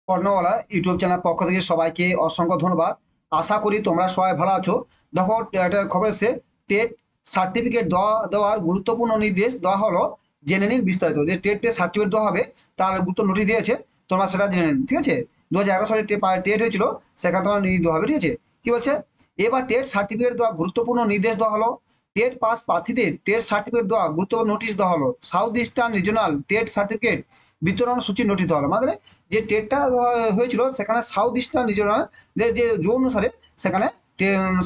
কর্ণওয়ালা YouTube channel পক্ষ থেকে সবাইকে অসংখ্য ধন্যবাদ। আশা করি তোমরা সবাই ভালো আছো। দেখো, একটা খবর এসেছে, টেট সার্টিফিকেট দেওয়ার গুরুত্বপূর্ণ নির্দেশ দেওয়া হলো। জেনে নিন বিস্তারিত, যে টেট সার্টিফিকেট দেওয়া হবে তার গুরুত্ব নোটিশ দিয়েছে, তোমরা সেটা জেনে নিন। ঠিক আছে, 2011 সালে টেট হয়েছিল, সেখানে তোমার নির্দেশ দেওয়া হবে। ঠিক আছে, কি বলছে, এবার টেট সার্টিফিকেট দেওয়া গুরুত্বপূর্ণ নির্দেশ দেওয়া হলো। টেট পাস প্রার্থীদের টেট সার্টিফিকেট দেওয়া গুরুত্বপূর্ণ নোটিশ দেওয়া হলো। South eastern regional TET certificate বিতরণ সূচি নোটিশ দেওয়া হলো। মানে যে টেটটা হয়েছিল সেখানে সাউথ ইস্টার্ন রিজনাল যে জোন অনুসারে সেখানে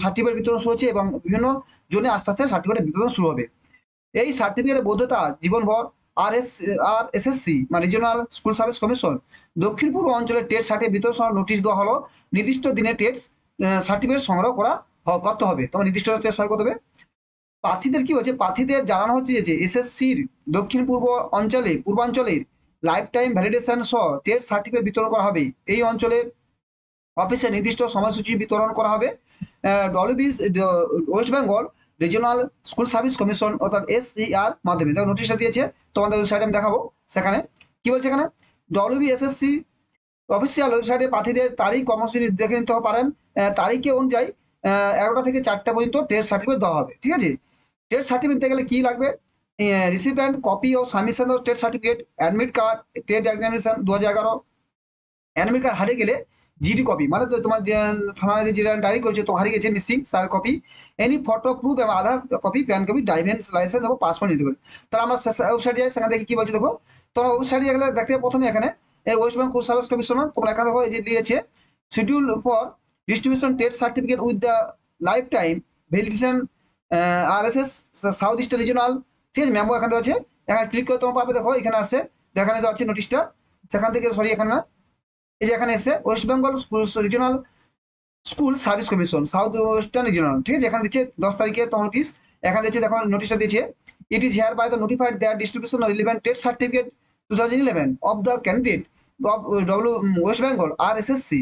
সার্টিফিকেট বিতরণ শুরু হচ্ছে, এবং বিভিন্ন জোনে আস্তে আস্তে সার্টিফিকেট বিতরণ শুরু হবে। এই সার্টিফিকেটের বৈধতা জীবনভর। এসএসসি মানে রিজিওনাল স্কুল সার্ভিস কমিশন দক্ষিণ পূর্ব অঞ্চলে টেট সার্টিফিকেট বিতরণ নোটিশ দেওয়া হলো। নির্দিষ্ট দিনে টেট সার্টিফিকেট সংগ্রহ করতে হবে, তোমার নির্দিষ্ট টেট সার্টিফিকেট করতে হবে। প্রার্থীদের কি হচ্ছে, প্রার্থীদের জানানো হচ্ছে যে এসএসসির দক্ষিণ পূর্বাঞ্চলের লাইফ টাইম ভ্যালিডেশন সহ টেট সার্টিফিকেট বিতরণ করা হবে। এই অঞ্চলের অফিসে নির্দিষ্ট সময়সূচি বিতরণ করা হবে। ডব্লিউবিস West Bengal regional school service commission অর্থাৎ এসইআর মাধ্যমে দেখো নোটিশটা দিয়েছে, তোমাদের ওয়েবসাইটে আমি দেখাবো। সেখানে কি বলছে, এখানে ডব্লিউবিএসএসসি অফিসিয়াল ওয়েবসাইটে প্রার্থীদের তারিখ কর্মসূচি দেখে নিতে পারেন। তারিখে অনুযায়ী 11টা থেকে 4টা পর্যন্ত টেস্ট সার্টিফিকেট দেওয়া হবে। ঠিক আছে, টেস্ট সার্টিফিকেট দিতে গেলে কি লাগবে, recipient copy of submission of test certificate, admit card, TET examination 2011, admit card হারিয়ে গেলে জিডি কপি, মানে তো তোমার যে থানায় যেটা ডায়েরি করেছে তো হারিয়ে গেছে মিসিং তার কপি, এনি ফটো প্রুফ এবং Aadhaar copy, PAN copy, driving licence এবং পাসপোর্ট নিতে পারে। তাহলে আমরা ওয়েবসাইটে যাই, সেখানে দেখি কি বলছে। দেখো, তোমরা ওয়েবসাইটে গেলে দেখতে পাবে প্রথমে এখানে এই West Bengal school service commissioner, তোমরা এখানে দেখো এই যে দিয়েছে schedule for distribution TET certificate with the life time validation RSS south eastern regional. ঠিক আছে, মেমো এখানে আছে, এখানে ক্লিক করে তোমার পাবে। দেখো এখানে আসছে, এখানে দেওয়া আছে নোটিশটা, সেখান থেকে সরি এখানে না, এই যে এখানে এসে West Bengal regional school service commission south western regional. ঠিক আছে, এখানে দিচ্ছে 10 তারিখে তোমার নোটিশ, এখানে দিচ্ছে দেখো নোটিশটা দিয়েছে, it is hereby the notified that distribution of relevant TET certificate 2011 of the candidate of West Bengal আর SSC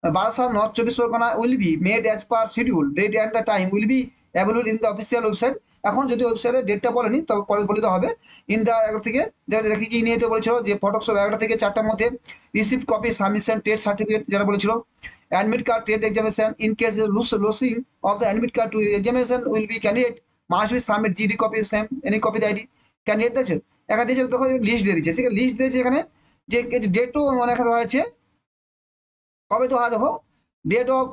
Barsa North 24 Pargana will be made as per schedule. Date and the time will be available in the official website. এখন যদি ওয়েবসাইটে ডেটটা বলেনি তবে পরে বলে দেওয়া হবে। ইন দ্য 11 থেকে দেখি কি নিয়ে যেতে বলেছিল, যে ফটোস 11 থেকে 4টার মধ্যে receipt copy submission TET certificate যেটা বলেছিল, admit card TET examination in case losing of the admit card to examination will be candidate must be submit GD copy same any copy the ID candidate আছে। এখানে দিয়েছে, তখন list দিয়ে দিচ্ছে, ঠিক আছে, লিস্ট দিয়েছে এখানে, যে ডেটও মানে এখানে হয়েছে কবে তো, হ্যাঁ দেখো, ডেট অফ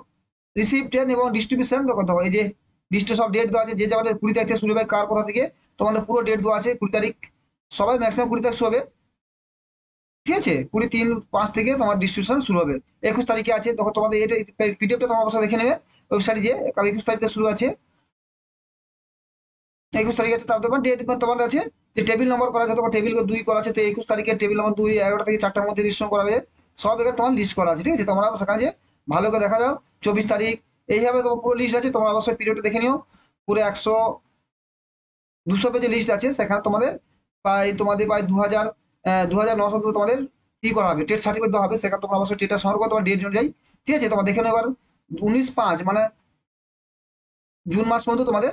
রিসিপ্টেন এবং ডিস্ট্রিবিউশন দেখো, দেখো এই যে লিস্টে সব ডেট দেওয়া আছে, যে যাবে 20 তারিখ থেকে শুরু হবে, কার কোথা থেকে, তোমাদের পুরো ডেট দেওয়া আছে 20 তারিখ, সবাই ম্যাক্সিমাম 20 তারিখ শুরু হবে। ঠিক আছে, 20/3/5 থেকে তোমার ডিস্ট্রিবিউশন শুরু হবে। 21 তারিখে আছে, তখন তোমাদের এটা পিডিএফটা তোমার অবশ্যই দেখে নেবে ওয়েবসাইটে, যে 21 তারিখে শুরু আছে, 21 তারিখ আছে, তার তোমার ডেট তোমার আছে, যে টেবিল নম্বর করা আছে, তোমার টেবিল 2 করা আছে, তো 21 তারিখে টেবিল নম্বর 2 11টা থেকে 4টার মধ্যে রেজিস্ট্রেশন করা হবে। সব এখানে তোমার লিস্ট করা আছে। ঠিক আছে, তোমরা সেখানে যে ভালো করে দেখা যাও, 24 তারিখ এইভাবে তোমার পুরো লিস্ট আছে, তোমরা অবশ্যই পিরিয়ডটা দেখে নিও। পুরো 200 পেজের লিস্ট আছে, সেখানে প্রায় 2,900 তোমাদের ই করা হবে, টেট সার্টিফিকেট দেওয়া হবে, সেখানে তোমরা অবশ্যই টেটটা সংগ্রহ করো তোমার ডেট অনুযায়ী। ঠিক আছে, তোমার দেখে নেও এবার 19/5 মানে জুন মাস পর্যন্ত তোমাদের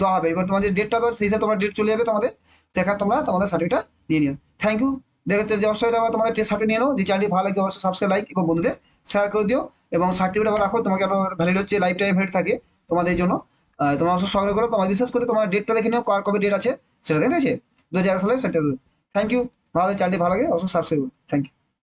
দেওয়া হবে। এবার তোমাদের ডেটটা দেওয়া সেই হিসাবে তোমার ডেট চলে যাবে তোমাদের, সেখানে তোমরা তোমাদের সার্টিফিকেটটা নিয়ে নিও। Thank you. দেখতে যে অবশ্যই তোমাদের টেস্ট সার্টিফিকেট নিয়ে নাও, যে চ্যানেলটি ভালো লাগে অবশ্যই সাবস্ক্রাইব, লাইক এবং বন্ধুদের শেয়ার করে দিও, এবং সার্টিফিকেট আবার রাখো, তোমাকে আরো ভ্যালিড হচ্ছে, লাইফ টাইম ভ্যালিড থাকে তোমাদের জন্য। তোমরা অবশ্যই সংগ্রহ করো, তোমার বিশেষ করে তোমার ডেটটা দেখে নিও, কার কবে ডেট আছে সেটা, ঠিক আছে, 2011 সালের সেটা। Thank you. ভালো চ্যানেলটি ভালো লাগে অবশ্যই সাবস্ক্রাইব করো। Thank you.